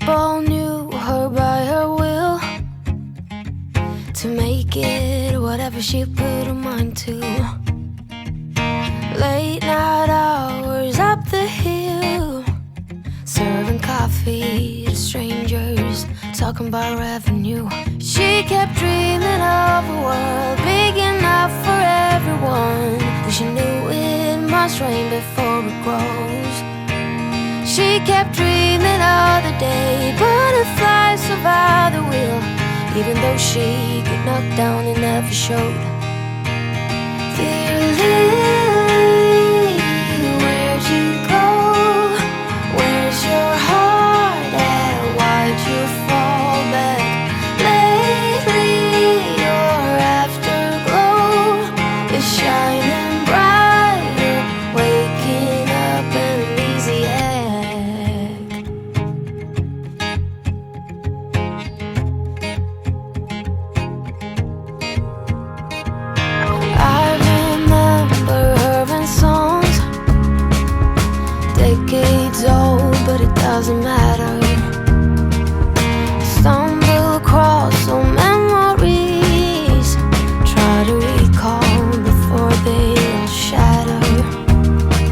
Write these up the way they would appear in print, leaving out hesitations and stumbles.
People knew her by her will, to make it whatever she put her mind to. Late night hours up the hill, serving coffee to strangers, talking about revenue. She kept dreaming of a world big enough for everyone, but she knew it must rain before it grows. She kept dreaming of the day butterflies survive the wheel, even though she got knocked down and never showed. Dear Lily, where'd you go? Where's your heart at? Why'd you fall back? Lately your afterglow is shining brighter, waking up an easy egg. I remember her in songs, decades old, but it doesn't matter. Stumble across old memories, try to recall before they all shatter.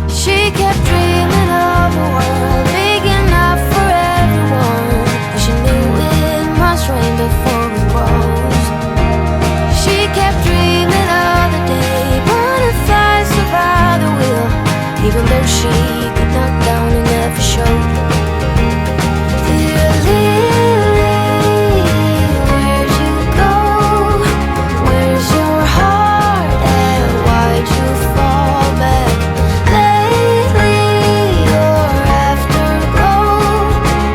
She kept dreaming of a world big enough for everyone, but she knew it must rain before it grows. She kept dreaming of the day butterflies survive the wheel, even though she got knocked down and never showed. Dear Lily, where'd you go? Where's your heart at? Why'd you fall back? Lately your afterglow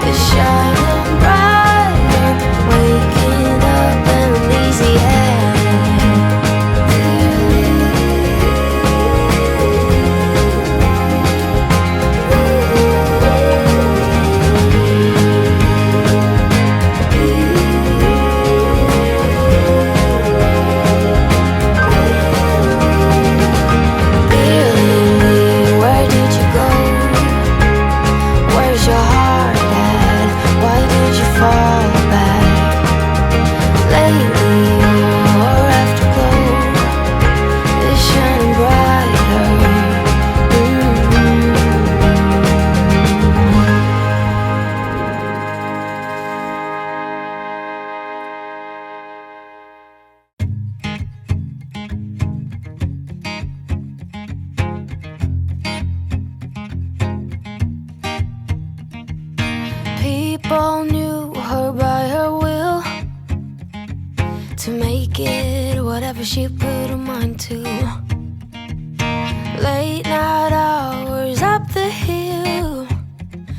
is shining brighter, waking up an easy egg. Where did you go? Where's your heart at? Why did you fall back? Lately your afterglow is shining brighter. People knew her by her will, to make it whatever she put her mind to. Late night hours up the hill,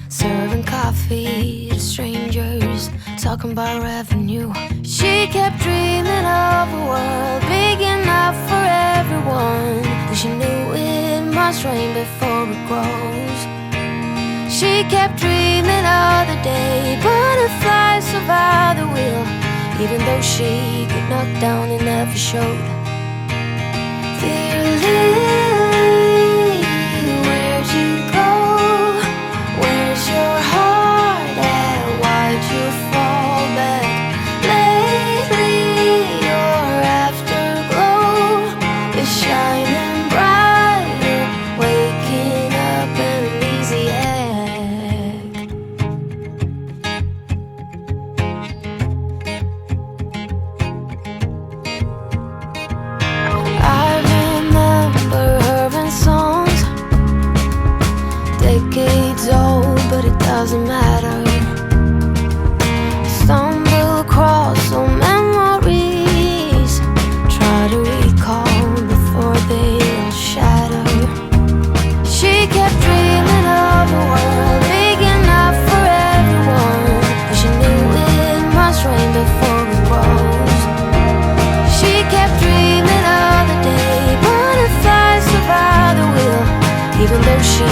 serving coffee to strangers, talking about revenue. She kept dreaming of a world big enough for everyone, but she knew it must rain before it grows. She kept dreaming of the day butterflies survive the wheel, even though she got knocked down and never showed. Dear Lily, where'd you go? Where's your heart at? Why'd you fall back? Lately your afterglow is shining brighter, waking up an easy egg. I remember her in songs, decades old, but it doesn't matter. Stumble across old memories, try to recall before they all shatter. She kept dreaming of a world big enough for everyone, but she knew it must rain before it grows. She kept dreaming of the day butterflies survive the wheel, even though she